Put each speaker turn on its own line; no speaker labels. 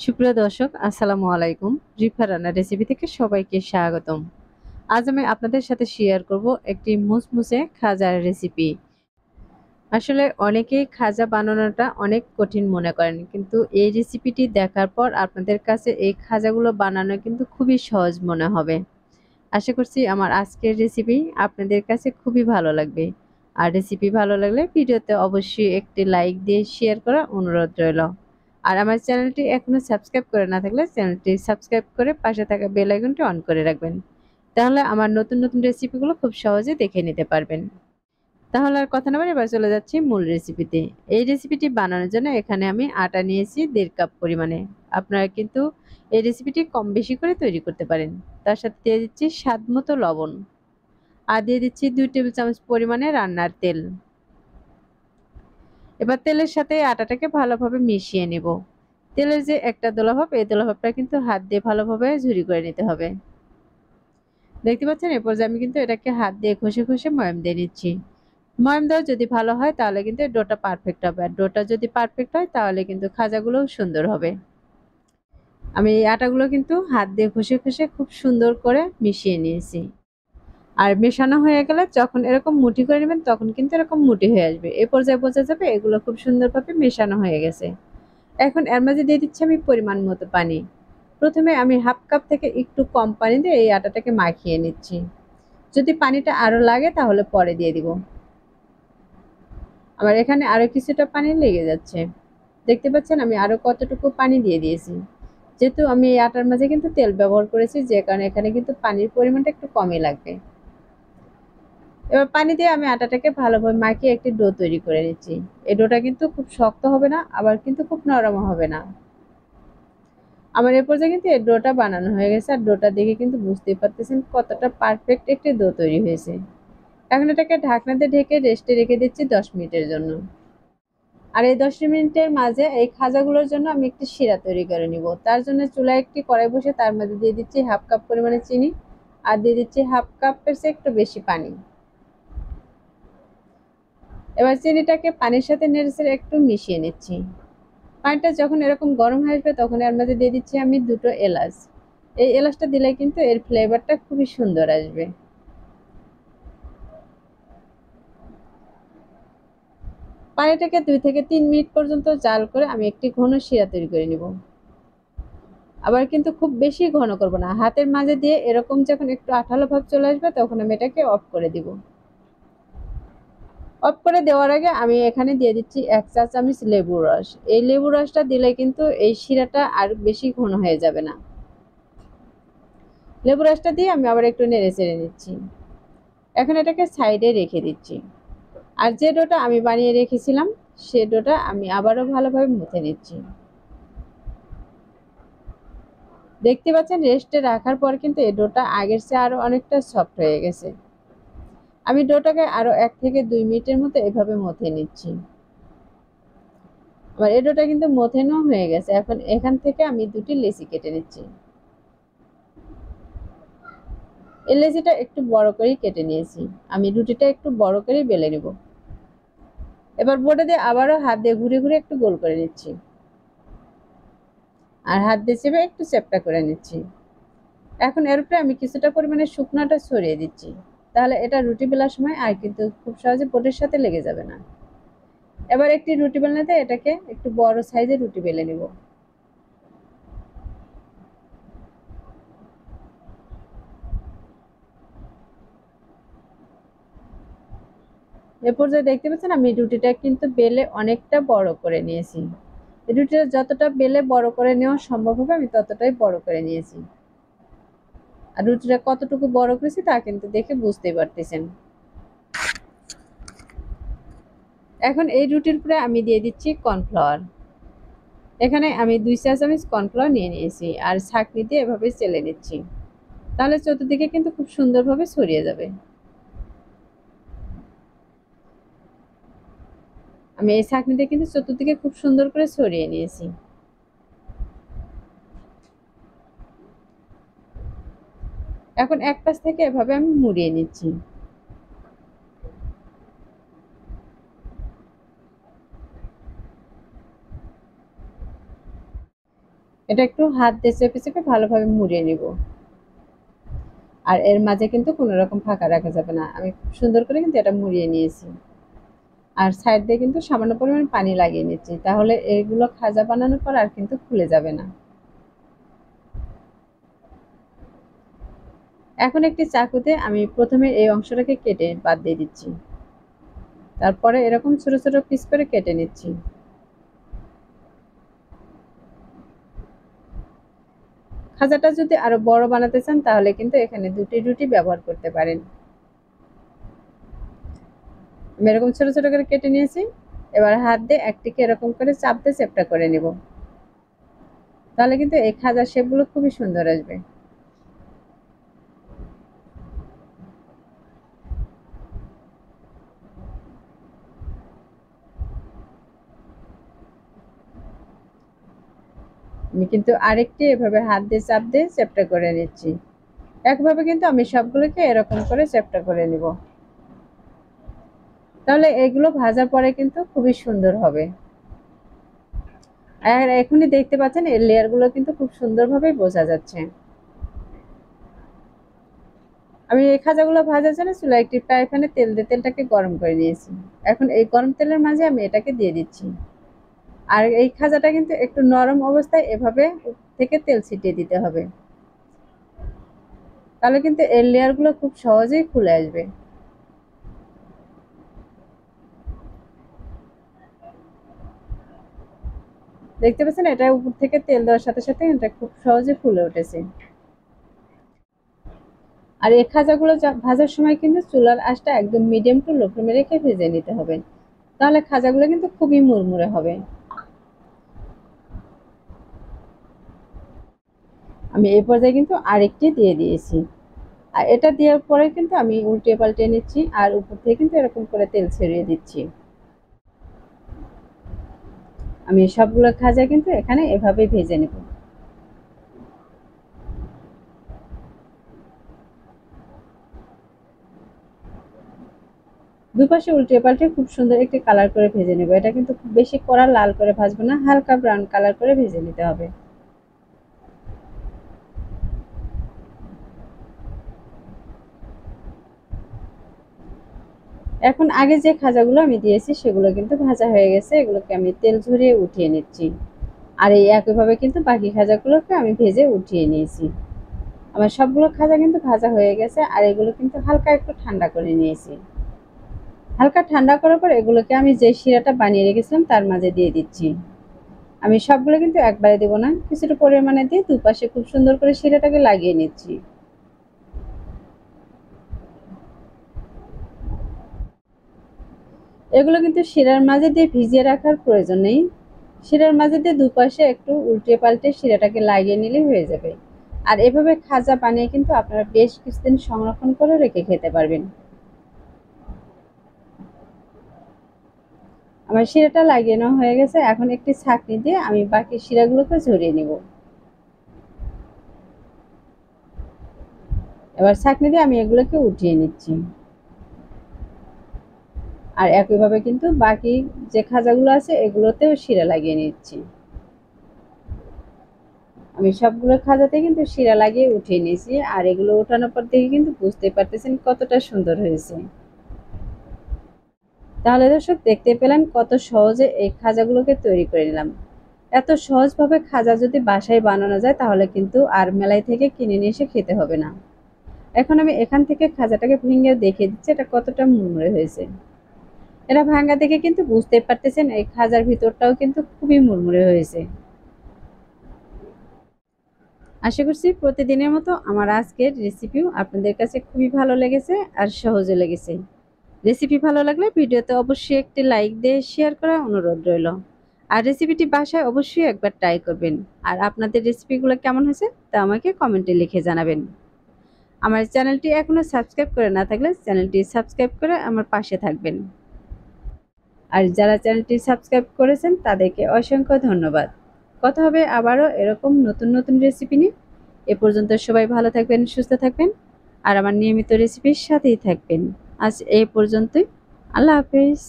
সুপ্রিয় দর্শক, আসসালামু আলাইকুম। রিফা রান্নার রেসিপি থেকে সবাইকে স্বাগতম। আজ আমি আপনাদের সাথে শেয়ার করব একটি মুসমুসে খাজার রেসিপি। আসলে অনেকেই খাজা বানানোটা অনেক কঠিন মনে করেন, কিন্তু এই রেসিপিটি দেখার পর আপনাদের কাছে এই খাজাগুলো বানানো কিন্তু খুবই সহজ মনে হবে। আশা করছি আমার আজকের রেসিপি আপনাদের কাছে খুবই ভালো লাগবে। আর রেসিপি ভালো লাগলে ভিডিওতে অবশ্যই একটি লাইক দিয়ে শেয়ার করার অনুরোধ রইল। আর আমার চ্যানেলটি এখনো সাবস্ক্রাইব করে না থাকলে চ্যানেলটি সাবস্ক্রাইব করে পাশে থাকা বেল আইকনটি অন করে রাখবেন। তাহলে আমার নতুন নতুন রেসিপিগুলো খুব সহজে দেখে নিতে পারবেন। তাহলে আর কথা না বলে এবার চলে যাচ্ছি মূল রেসিপিতে। এই রেসিপিটি বানানোর জন্য এখানে আমি আটা নিয়েছি 1.5 কাপ পরিমাণে। আপনারা কিন্তু এই রেসিপিটি কম বেশি করে তৈরি করতে পারেন। তার সাথে দিয়ে দিচ্ছি স্বাদ মতো লবণ, আর দিয়ে দিচ্ছি 2 টেবিল চামচ পরিমাণে রান্নার তেল। এবার তেলের সাথে আটাটাকে ভালোভাবে মিশিয়ে নেব। তেলের যে একটা দোলাভাব, এই দোলাভাবটা কিন্তু হাত দিয়ে ভালোভাবে ঝুরি করে নিতে হবে। দেখতে পাচ্ছেন, এরপর যে আমি কিন্তু এটাকে হাত দিয়ে ঘষে ঘষে ময়াম দিয়ে নিচ্ছি। ময়াম দেওয়া যদি ভালো হয় তাহলে কিন্তু ডোটা পারফেক্ট হবে, আর ডোটা যদি পারফেক্ট হয় তাহলে কিন্তু খাজাগুলোও সুন্দর হবে। আমি এই আটাগুলো কিন্তু হাত দিয়ে ঘষে ঘষে খুব সুন্দর করে মিশিয়ে নিয়েছি। আর মেশানো হয়ে গেলে যখন এরকম মুঠি করে নেবেন তখন কিন্তু এরকম মুঠি হয়ে আসবে। এই পর্যায়ে বোঝা যাবে এগুলো খুব সুন্দরভাবে মেশানো হয়ে গেছে। এখন এর মাঝে দিয়ে দিচ্ছি আমি পরিমাণ মতো পানি। প্রথমে আমি হাফ কাপ থেকে একটু কম পানি দিয়ে এই আটাটাকে মাখিয়ে নিচ্ছি। যদি পানিটা আরো লাগে তাহলে পরে দিয়ে দিব। আমার এখানে আরো কিছুটা পানি লেগে যাচ্ছে। দেখতে পাচ্ছেন আমি আরো কতটুকু পানি দিয়ে দিয়েছি। যেহেতু আমি এই আটার মাঝে কিন্তু তেল ব্যবহার করেছি, যে কারণে এখানে কিন্তু পানির পরিমাণটা একটু কমই লাগবে। এবার পানি দিয়ে আমি আটাটাকে ভালোভাবে মাখিয়ে একটি ডো তৈরি করে নিচ্ছি। এই ডোটা কিন্তু খুব শক্ত হবে না, আবার কিন্তু খুব নরমও হবে না। আমার এ পর্যায়ে কিন্তু এই ডোটা বানানো হয়ে গেছে, আর ডোটা দেখে কিন্তু বুঝতেই পারতেছেন কতটা পারফেক্ট একটি ডো তৈরি হয়েছে। এখন এটাকে ঢাকনা দিয়ে ঢেকে রেস্টে রেখে দিচ্ছি 10 মিনিটের জন্য। আর এই 10 মিনিটের মাঝে এই খাজাগুলোর জন্য আমি একটি শিরা তৈরি করে নিব। তার জন্য চুলায় একটি কড়াই বসে তার মধ্যে দিয়ে দিচ্ছি হাফ কাপ পরিমাণে চিনি, আর দিয়ে দিচ্ছি হাফ কাপের চেয়ে একটু বেশি পানি। এবার চিনিটাকে পানির সাথে নেড়েচেড়ে একটু মিশিয়ে নিচ্ছি। পানিটা যখন এরকম গরম হয়ে আসবে তখন এর মধ্যে দিয়ে দিচ্ছি আমি 2টো এলাচ। এই এলাচটা দিলে কিন্তু এর ফ্লেভারটা খুবই সুন্দর আসবে। পানিটাকে 2 থেকে 3 মিনিট পর্যন্ত জাল করে আমি একটি ঘন শিরা তৈরি করে নিব। আবার কিন্তু খুব বেশি ঘন করব না, হাতের মাঝে দিয়ে এরকম যখন একটু আঠালো ভাব চলে আসবে তখন আমি এটাকে অফ করে দিব। অফ করে দেওয়ার আগে আমি এখানে দিয়ে দিচ্ছি 1 চা চামচ লেবুর রস। এই লেবুর রসটা দিলে কিন্তু এই শিরাটা আর বেশি ঘন হয়ে যাবে না। লেবুর রসটা দিয়ে আমি আবার একটু নেড়ে চেড়ে নিচ্ছি। এখন এটাকে সাইডে রেখে দিচ্ছি। আর যে ডোটা আমি বানিয়ে রেখেছিলাম সে ডোটা আমি আবারও ভালোভাবে মুথে নিচ্ছি। দেখতে পাচ্ছেন রেস্টে রাখার পর কিন্তু এই ডোটা আগের চেয়ে আরো অনেকটা সফট হয়ে গেছে। আমি ডোটাকে আরো 1 থেকে 2 মিনিটের মতো এভাবে মথে নিচ্ছি। আমার এই ডোটা কিন্তু মথেনো হয়ে গেছে। এখন এখান থেকে আমি 2টি লেচি কেটে নিচ্ছি। এই লেচিটা একটু বড় করেই কেটে নিয়েছি। আমি রুটিটা একটু বড় করেই বেলে নিব। এবার বোর্ডে দিয়ে আবারও হাত দিয়ে ঘুরে ঘুরে একটু গোল করে নিচ্ছি, আর হাত দিয়ে চেপে একটু চ্যাপ্টা করে নিচ্ছি। এখন এর উপরে আমি কিছুটা পরিমাণে শুকনো আটা ছড়িয়ে দিচ্ছি। তাহলে এটা রুটি বেলার সময় আর কিন্তু খুব সহজে বোর্ডের সাথে লেগে যাবে না। এবার একটি রুটি বেলনাতে এটাকে একটু বড় সাইজের রুটি বেলে নিব। এ পর্যায়ে দেখতে পাচ্ছেন আমি রুটিটা কিন্তু বেলে অনেকটা বড় করে নিয়েছি। রুটিটা যতটা বেলে বড় করে নেওয়া সম্ভব হবে আমি ততটাই বড় করে নিয়েছি। আর রুটিটা কতটুকু বড় করেছি তা কিন্তু দেখে বুঝতেই পারতেছেন। এখন এই রুটির উপরে আমি দিয়ে দিচ্ছি কর্নফ্লাওয়ার। এখানে আমি 2 চা চামচ কর্নফ্লাওয়ার নিয়ে নিয়েছি, আর ছাঁকনি দিয়ে এভাবে চেলে নিচ্ছি। তাহলে চতুর্দিকে কিন্তু খুব সুন্দরভাবে ছড়িয়ে যাবে। আমি এই ছাঁকনি দিয়ে কিন্তু চতুর্দিকে খুব সুন্দর করে ছড়িয়ে নিয়েছি। এখন এক পাশ থেকে এভাবে আমি মুড়িয়ে নিচ্ছি। এটা একটু হাত দিয়ে চেপে চেপে ভালোভাবে মুড়িয়ে নিব। আর এর মাঝে কিন্তু কোনো রকম ফাঁকা রাখা যাবে না। আমি খুব সুন্দর করে কিন্তু এটা মুড়িয়ে নিয়েছি। আর সাইড দিয়ে কিন্তু সামান্য পরিমাণ পানি লাগিয়ে নিচ্ছি, তাহলে এগুলো খাজা বানানোর পর আর কিন্তু খুলে যাবে না। এখন একটি চাকুতে আমি প্রথমে এই অংশটাকে কেটে বাদ দিয়ে দিচ্ছি, তারপরে এরকম ছোট ছোট পিস করে কেটে নিচ্ছি। খাজাটা যদি আরো বড় বানাতে চান তাহলে কিন্তু এখানে দুটি রুটি ব্যবহার করতে পারেন। আমি এরকম ছোট ছোট করে কেটে নিয়েছি। এবার হাত দিয়ে একটিকে এরকম করে চাপ দিয়ে চেপটা করে নিব, তাহলে কিন্তু এই খাজার শেপগুলো খুবই সুন্দর আসবে। আমি কিন্তু আরেকটি এভাবে হাত দিয়ে চাপ দিয়ে চেপটা করে নিচ্ছি। একভাবে কিন্তু আমি সবগুলোকে এরকম করে চেপটা করে নিব, তাহলে এগুলো ভাজার পরে কিন্তু খুবই সুন্দর হবে। আর এখনই দেখতে পাচ্ছেন এর লেয়ার গুলো কিন্তু খুব সুন্দরভাবে বোঝা যাচ্ছে। আমি এই খাজাগুলো ভাজার জন্য চুলায় একটি ফ্রাই প্যানে তেল দিয়ে তেলটাকে গরম করে নিয়েছি। এখন এই গরম তেলের মাঝে আমি এটাকে দিয়ে দিচ্ছি। আর এই খাজাটা কিন্তু একটু নরম অবস্থায় এভাবে থেকে তেল ছিটিয়ে দিতে হবে, তাহলে কিন্তু এর লেয়ার গুলো খুব সহজেই খুলে আসবে। দেখতে পাচ্ছেন এটা উপর থেকে তেল দেওয়ার সাথে সাথে এটা খুব সহজে ফুলে উঠেছে। আর এই খাজাগুলো ভাজার সময় কিন্তু চুলার আঁচটা একদম মিডিয়াম টু লো ফ্লেমে রেখে ভেজে নিতে হবে, তাহলে খাজাগুলো কিন্তু খুবই মুড়মুড়ে হবে। আমি এই পর্যায়ে কিন্তু আরেকটি দিয়ে দিয়েছি। আর এটা দেওয়ার পরে কিন্তু আমি উল্টে পাল্টে নিচ্ছি, আর উপর থেকে কিন্তু এরকম করে তেল ছড়িয়ে দিচ্ছি। আমি সবগুলো খাজা কিন্তু এখানে এভাবে ভেজে নেব। দুপাশে উল্টে পাল্টে খুব সুন্দর একটি কালার করে ভেজে নেব। এটা কিন্তু খুব বেশি কড়া লাল করে ভাজবো না, হালকা ব্রাউন কালার করে ভেজে নিতে হবে। এখন আগে যে খাজাগুলো আমি দিয়েছি সেগুলো কিন্তু ভাজা হয়ে গেছে, এগুলোকে আমি তেল ঝরিয়ে উঠিয়ে নিচ্ছি। আর এই একইভাবে কিন্তু বাকি খাজাগুলোকে আমি ভেজে উঠিয়ে নিয়েছি। আমার সবগুলো খাজা কিন্তু ভাজা হয়ে গেছে, আর এগুলো কিন্তু হালকা একটু ঠান্ডা করে নিয়েছি। হালকা ঠান্ডা করার পর এগুলোকে আমি যে শিরাটা বানিয়ে রেখেছিলাম তার মাঝে দিয়ে দিচ্ছি। আমি সবগুলো কিন্তু একবারে দেব না, কিছুটা পরিমাণে দিয়ে দুপাশে খুব সুন্দর করে শিরাটাকে লাগিয়ে নিচ্ছি। এগুলো কিন্তু শিরার মাঝে দিয়ে ভিজিয়ে রাখার প্রয়োজন নেই, শিরার মাঝে দিয়ে দুপাশে একটু উল্টে পাল্টে শিরাটাকে লাগিয়ে নিলে হয়ে যাবে। আর এভাবে খাজা বানিয়ে কিন্তু আপনারা বেশ কিছুদিন সংরক্ষণ করে রেখে খেতে পারবেন। আমার শিরাটা লাগিয়ে নেওয়া হয়ে গেছে, এখন একটি ছাঁকনি দিয়ে আমি বাকি শিরাগুলোকে ঝরিয়ে নিব। এবার ছাঁকনি দিয়ে আমি এগুলোকে উঠিয়ে নিচ্ছি। আর একইভাবে কিন্তু বাকি যে খাজাগুলো আছে এগুলোতেও শিরা লাগিয়ে নিচ্ছি। আমি সবগুলো খাজাতে কিন্তু শিরা লাগিয়ে উঠিয়ে নিয়েছি, আর এগুলো ওঠানোর পর দেখে কিন্তু বুঝতে পারতেছেন কতটা সুন্দর হয়েছে। তাহলে দর্শক দেখতে পেলেন কত সহজে এই খাজাগুলোকে তৈরি করে নিলাম। এত সহজভাবে খাজা যদি বাসায় বানানো যায় তাহলে কিন্তু আর মেলাই থেকে কিনে নিয়ে এসে খেতে হবে না। এখন আমি এখান থেকে খাজাটাকে ভেঙে দেখিয়ে দিচ্ছি এটা কতটা মুড়মুড়ে হয়েছে। এটা ভাঙা দেখে কিন্তু বুঝতে পারতেছেন এই খাজার ভিতরটাও কিন্তু খুবই মুড়মুড়ে হয়েছে। আশা করছি প্রতিদিনের মতো আমার আজকের রেসিপিও আপনাদের কাছে খুবই ভালো লেগেছে আর সহজে লেগেছে। রেসিপি ভালো লাগলে ভিডিওতে অবশ্যই একটি লাইক দিয়ে শেয়ার করার অনুরোধ রইল। আর রেসিপিটি বাসায় অবশ্যই একবার ট্রাই করবেন। আর আপনাদের রেসিপিগুলো কেমন হয়েছে তা আমাকে কমেন্টে লিখে জানাবেন। আমার চ্যানেলটি এখনও সাবস্ক্রাইব করে না থাকলে চ্যানেলটি সাবস্ক্রাইব করে আমার পাশে থাকবেন। আর যারা চ্যানেলটি সাবস্ক্রাইব করেছেন তাদেরকে অসংখ্য ধন্যবাদ। কথা হবে আবারও এরকম নতুন নতুন রেসিপি নিয়ে। এ পর্যন্ত সবাই ভালো থাকবেন, সুস্থ থাকবেন, আর আমার নিয়মিত রেসিপির সাথেই থাকবেন। আজ এই পর্যন্তই। আল্লাহ হাফেজ।